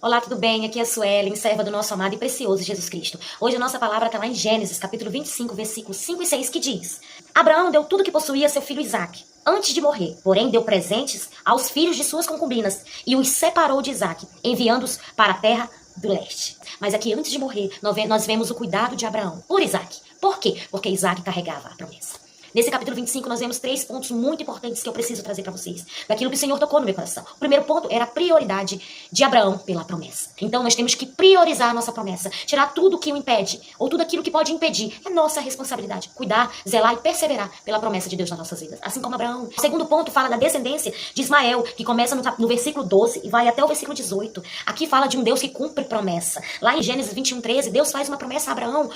Olá, tudo bem? Aqui é a Suelen, serva do nosso amado e precioso Jesus Cristo. Hoje a nossa palavra está lá em Gênesis, capítulo 25, versículos 5 e 6, que diz: Abraão deu tudo que possuía a seu filho Isaque, antes de morrer, porém deu presentes aos filhos de suas concubinas e os separou de Isaque, enviando-os para a terra do leste. Mas aqui, antes de morrer, nós vemos o cuidado de Abraão por Isaque. Por quê? Porque Isaque carregava a promessa. Nesse capítulo 25, nós vemos 3 pontos muito importantes que eu preciso trazer para vocês, daquilo que o Senhor tocou no meu coração. O primeiro ponto era a prioridade de Abraão pela promessa. Então, nós temos que priorizar a nossa promessa, tirar tudo que o impede, ou tudo aquilo que pode impedir. É nossa responsabilidade, cuidar, zelar e perseverar pela promessa de Deus nas nossas vidas, assim como Abraão. O segundo ponto fala da descendência de Ismael, que começa no versículo 12 e vai até o versículo 18. Aqui fala de um Deus que cumpre promessa. Lá em Gênesis 21, 13, Deus faz uma promessa a Abraão.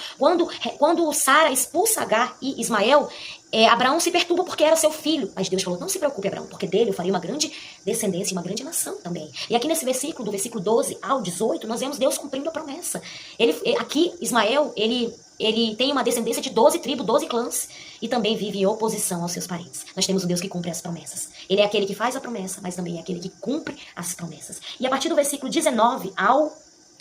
Quando Sara expulsa Agar e Ismael, Abraão se perturba porque era seu filho. Mas Deus falou, não se preocupe, Abraão, porque dele eu farei uma grande descendência e uma grande nação também. E aqui nesse versículo, do versículo 12 ao 18, nós vemos Deus cumprindo a promessa. Aqui, Ismael, ele tem uma descendência de 12 tribos, 12 clãs, e também vive em oposição aos seus parentes. Nós temos um Deus que cumpre as promessas. Ele é aquele que faz a promessa, mas também é aquele que cumpre as promessas. E a partir do versículo 19 ao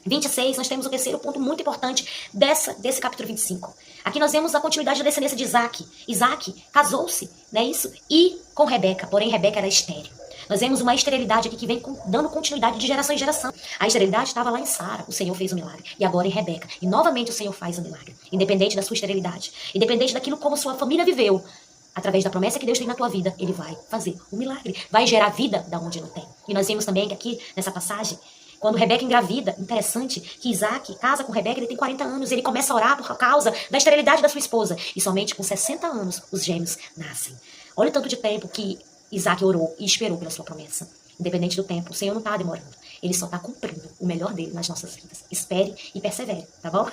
26, nós temos o terceiro ponto muito importante desse capítulo 25. Aqui nós vemos a continuidade da descendência de Isaque. Isaque casou-se, não é isso? E com Rebeca, porém Rebeca era estéril. Nós vemos uma esterilidade aqui que vem dando continuidade de geração em geração. A esterilidade estava lá em Sara, o Senhor fez o milagre. E agora em Rebeca. E novamente o Senhor faz o milagre. Independente da sua esterilidade. Independente daquilo como sua família viveu. Através da promessa que Deus tem na tua vida, Ele vai fazer o milagre. Vai gerar vida da onde não tem. E nós vemos também que aqui, nessa passagem, quando Rebeca engravida, interessante que Isaque casa com Rebeca, ele tem 40 anos, ele começa a orar por causa da esterilidade da sua esposa. E somente com 60 anos os gêmeos nascem. Olha o tanto de tempo que Isaque orou e esperou pela sua promessa. Independente do tempo, o Senhor não está demorando. Ele só está cumprindo o melhor dele nas nossas vidas. Espere e persevere, tá bom?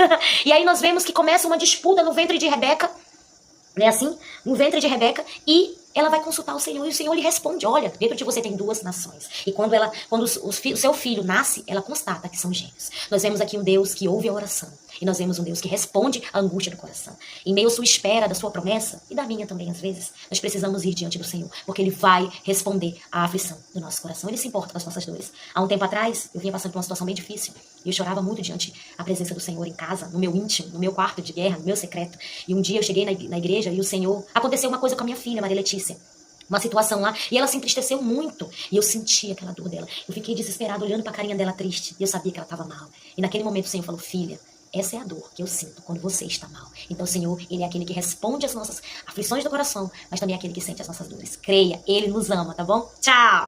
E aí nós vemos que começa uma disputa no ventre de Rebeca, não é assim? No ventre de Rebeca, e ela vai consultar o Senhor, e o Senhor lhe responde, olha, dentro de você tem 2 nações. E quando o seu filho nasce, ela constata que são gêmeos. Nós vemos aqui um Deus que ouve a oração. E nós vemos um Deus que responde à angústia do coração. Em meio à sua espera, da sua promessa, e da minha também às vezes, nós precisamos ir diante do Senhor, porque Ele vai responder à aflição do nosso coração. Ele se importa com as nossas dores. Há um tempo atrás, eu vinha passando por uma situação bem difícil, e eu chorava muito diante da presença do Senhor em casa, no meu íntimo, no meu quarto de guerra, no meu secreto. E um dia eu cheguei na igreja e o Senhor... Aconteceu uma coisa com a minha filha, Maria Letícia. Uma situação lá, e ela se entristeceu muito, e eu senti aquela dor dela. Eu fiquei desesperada, olhando para a carinha dela triste, e eu sabia que ela estava mal. E naquele momento o Senhor falou, filha, essa é a dor que eu sinto quando você está mal. Então o Senhor, Ele é aquele que responde às nossas aflições do coração, mas também é aquele que sente as nossas dores. Creia, Ele nos ama, tá bom? Tchau!